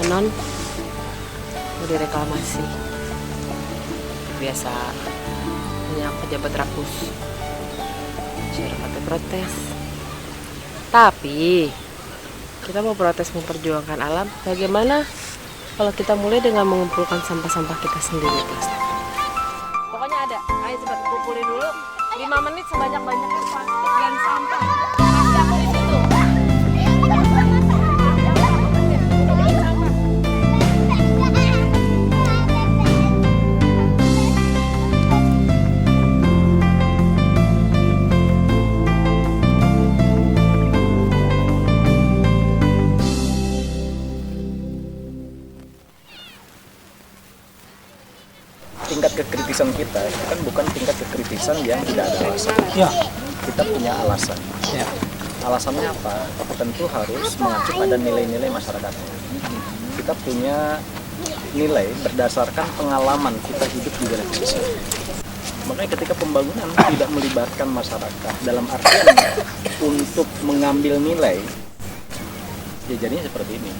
non mau direklamasi. Biasa banyak pejabat rakus, masyarakat protes. Tapi kita mau protes memperjuangkan alam. Bagaimana kalau kita mulai dengan mengumpulkan sampah-sampah kita sendiri, plastik? Pokoknya ada. Ayo cepat kumpulin dulu. 5 menit sebanyak-banyaknya plastik dan sampah. Pasti aku di situ. Tingkat kekritisan kita kan bukan tingkat kekritisan yang tidak ada alasan. Ya. Kita punya alasan. Ya. Alasannya apa? Tentu harus mengacu pada nilai-nilai masyarakat. Kita punya nilai berdasarkan pengalaman kita hidup di dalam pesisir. Makanya ketika pembangunan tidak melibatkan masyarakat dalam artian untuk mengambil nilai, ya jadinya seperti ini.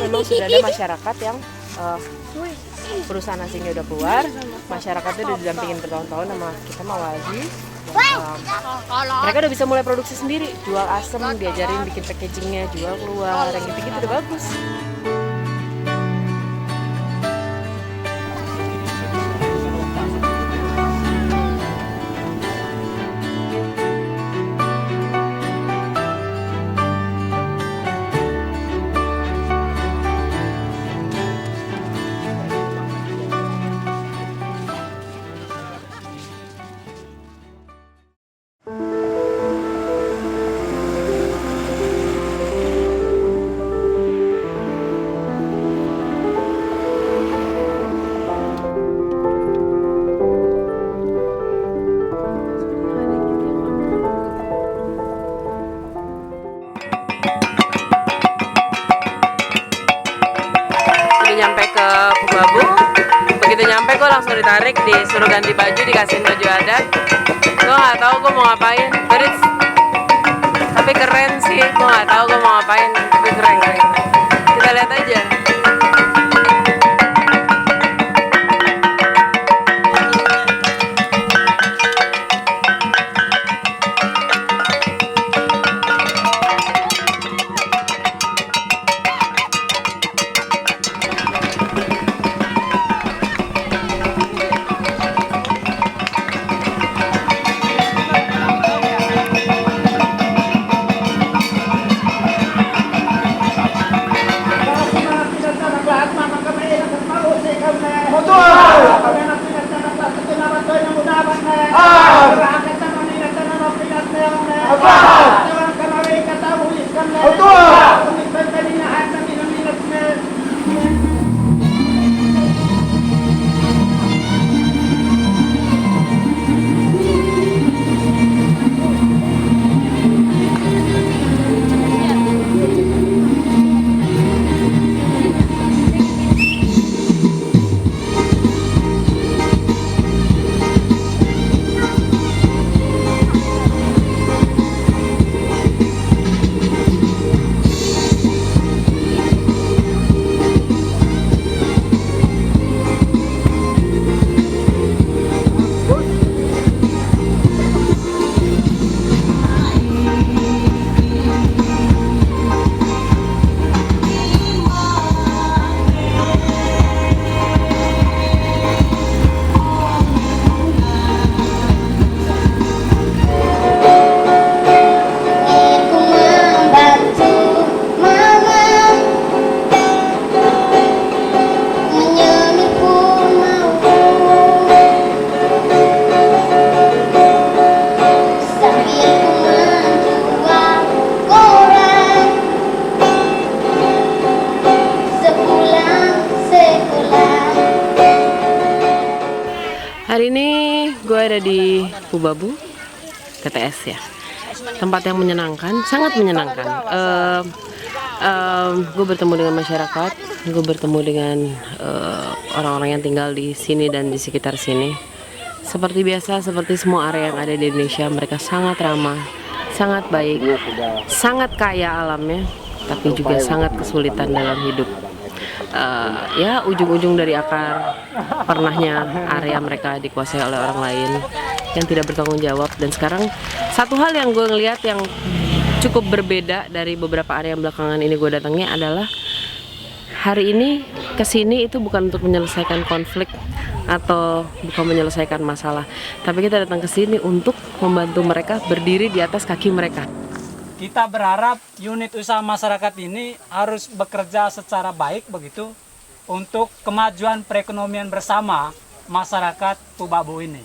Memang sudah ada masyarakat yang perusahaan asingnya udah keluar, masyarakatnya udah didampingin bertahun-tahun sama kita mau lagi. Mereka udah bisa mulai produksi sendiri, jual asem, diajarin bikin packagingnya, jual keluar, yang gitu-gitu udah bagus. Nyampe ke Pubabu, begitu nyampe gue langsung ditarik, disuruh ganti baju, dikasihin baju adat. Gue nggak tahu gue mau ngapain, tapi keren sih. Gue nggak tahu gue mau ngapain, tapi keren. Kita lihat aja. Hari ini gue ada di Pubabu, TTS ya. Tempat yang menyenangkan, sangat menyenangkan. Gue bertemu dengan masyarakat, gue bertemu dengan orang-orang yang tinggal di sini dan di sekitar sini. Seperti biasa, seperti semua area yang ada di Indonesia, mereka sangat ramah, sangat baik, sangat kaya alamnya, tapi juga sangat kesulitan dalam hidup. Ya, ujung-ujung dari akar pernahnya area mereka dikuasai oleh orang lain yang tidak bertanggung jawab. Dan sekarang satu hal yang gue ngeliat yang cukup berbeda dari beberapa area yang belakangan ini gue datangnya adalah hari ini kesini itu bukan untuk menyelesaikan konflik atau bukan menyelesaikan masalah, tapi kita datang ke sini untuk membantu mereka berdiri di atas kaki mereka. Kita berharap unit usaha masyarakat ini harus bekerja secara baik begitu untuk kemajuan perekonomian bersama masyarakat Pubabu ini.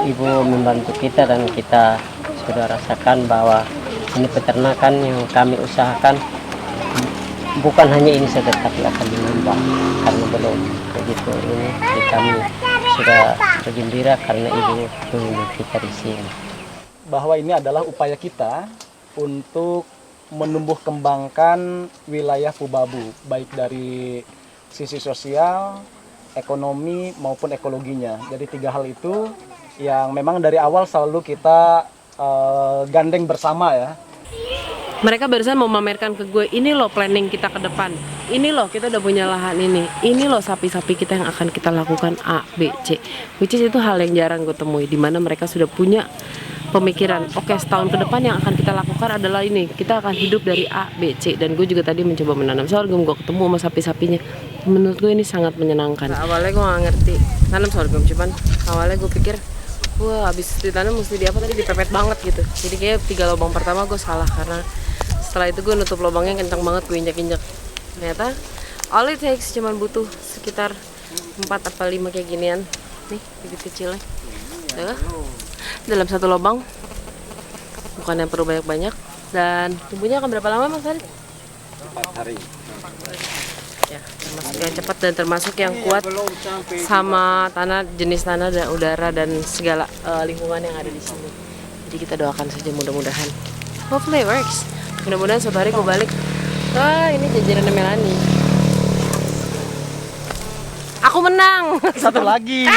Ibu membantu kita dan kita sudah rasakan bahwa ini peternakan yang kami usahakan bukan hanya ini saja tapi akan menambah, karena belum begitu ini kami sudah bergembira karena ibu menunggu kita di sini. Bahwa ini adalah upaya kita untuk menumbuh kembangkan wilayah Pubabu, baik dari sisi sosial, ekonomi maupun ekologinya. Jadi 3 hal itu yang memang dari awal selalu kita gandeng bersama ya. Mereka barusan mau memamerkan ke gue, ini loh planning kita ke depan, ini loh kita udah punya lahan ini loh sapi-sapi kita yang akan kita lakukan A, B, C. Which is itu hal yang jarang gue temui, dimana mereka sudah punya pemikiran, oke, setahun ke depan yang akan kita lakukan adalah ini, kita akan hidup dari A, B, C. Dan gue juga tadi mencoba menanam sorghum, gue ketemu sama sapi-sapinya, menurut gue ini sangat menyenangkan. Awalnya gue gak ngerti tanam sorghum, cuman awalnya gue pikir wah, habis ditanam mesti tadi dipepet banget gitu. Jadi kayak 3 lubang pertama gue salah, karena setelah itu gue nutup lubangnya kencang banget, gue injak-injak. Ternyata all it takes cuman butuh sekitar 4 atau 5 kayak ginian. Nih, bibit kecilnya. Dalam 1 lubang. Bukan yang perlu banyak-banyak. Dan tumbuhnya akan berapa lama Mas Farid? 4 hari. Ya, termasuk yang cepat dan termasuk yang kuat sama tanah, jenis tanah dan udara dan segala lingkungan yang ada di sini. Jadi kita doakan saja mudah-mudahan. Hopefully it works. Mudah-mudahan suatu hari gue balik. Wah, ini jajaran Melani. Aku menang. Satu lagi. Ya.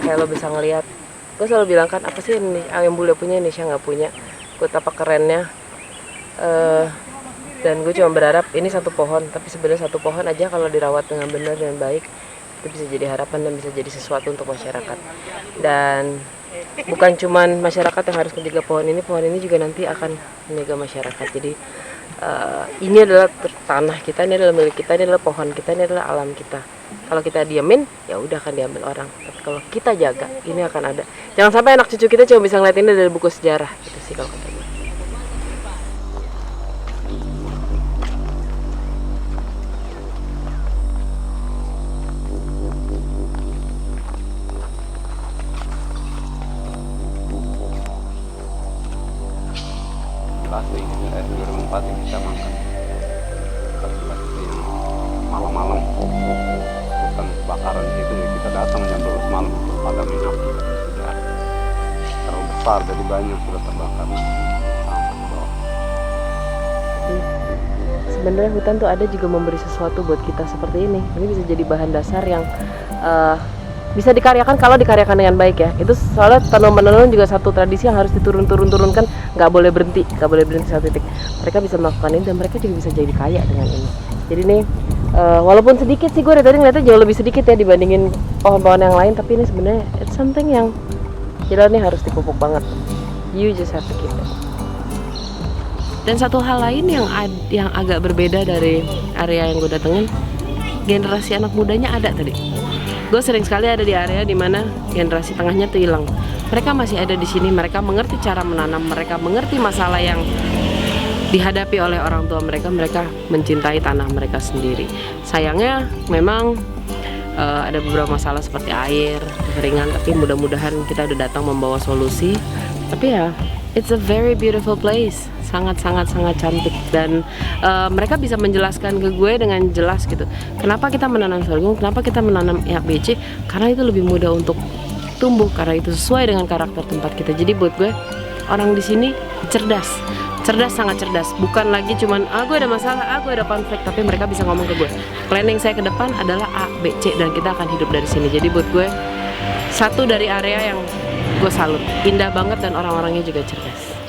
Kayak lo bisa ngelihat, gue selalu bilang kan, apa sih yang bule punya Indonesia nggak punya. Gue apa kerennya, dan gue cuma berharap ini 1 pohon, tapi sebenarnya 1 pohon aja kalau dirawat dengan benar dan baik itu bisa jadi harapan dan bisa jadi sesuatu untuk masyarakat. Dan bukan cuman masyarakat yang harus menjaga pohon ini juga nanti akan menjaga masyarakat. Jadi ini adalah tanah kita, ini adalah milik kita, ini adalah pohon kita, ini adalah alam kita. Kalau kita diamin, ya udah akan diambil orang. Tapi kalau kita jaga, ini akan ada. Jangan sampai anak cucu kita cuma bisa ngeliat ini dari buku sejarah. Itu sih kalau kata gue. Plastik 2004 yang kita makan plastik malam-malam bukan kebakaran di situ ya, kita datang jam 12 malam untuk padamin api, sudah terlalu besar jadi banyak sudah terbakar sampai ke bawah. Sebenarnya hutan tuh ada juga memberi sesuatu buat kita seperti ini. Ini bisa jadi bahan dasar yang bisa dikaryakan kalau dikaryakan dengan baik ya. Itu soalnya tanam menenun juga satu tradisi yang harus diturunkan, nggak boleh berhenti satu titik. Mereka bisa melakukan ini dan mereka juga bisa jadi kaya dengan ini. Jadi nih walaupun sedikit sih, gue dari tadi ngeliatnya jauh lebih sedikit ya dibandingin pohon-pohon yang lain, tapi ini sebenarnya it's something yang jalannya harus dipupuk banget. You just have to keep it. Dan satu hal lain yang agak berbeda dari area yang gue datengin, generasi anak mudanya ada tadi. Gue sering sekali ada di area dimana generasi tengahnya tuh hilang. Mereka masih ada di sini, mereka mengerti cara menanam, mereka mengerti masalah yang dihadapi oleh orang tua mereka mencintai tanah mereka sendiri. Sayangnya memang ada beberapa masalah seperti air, kekeringan, tapi mudah-mudahan kita udah datang membawa solusi. Tapi ya, it's a very beautiful place, sangat cantik, dan mereka bisa menjelaskan ke gue dengan jelas gitu. Kenapa kita menanam sorghum, kenapa kita menanam IHBC? Karena itu lebih mudah untuk tumbuh, karena itu sesuai dengan karakter tempat kita. Jadi buat gue, orang di sini cerdas, sangat cerdas. Bukan lagi cuman gue ada masalah, gue ada konflik, tapi mereka bisa ngomong ke gue. Planning saya ke depan adalah A, B, C, dan kita akan hidup dari sini. Jadi buat gue, satu dari area yang gue salut, indah banget dan orang-orangnya juga cerdas.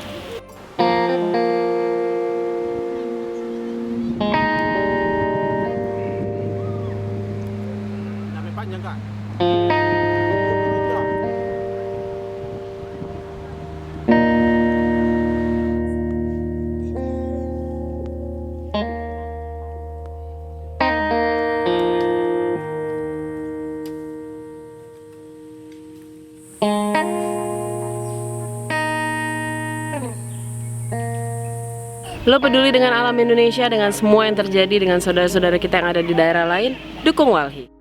Lo peduli dengan alam Indonesia, dengan semua yang terjadi dengan saudara-saudara kita yang ada di daerah lain? Dukung Walhi.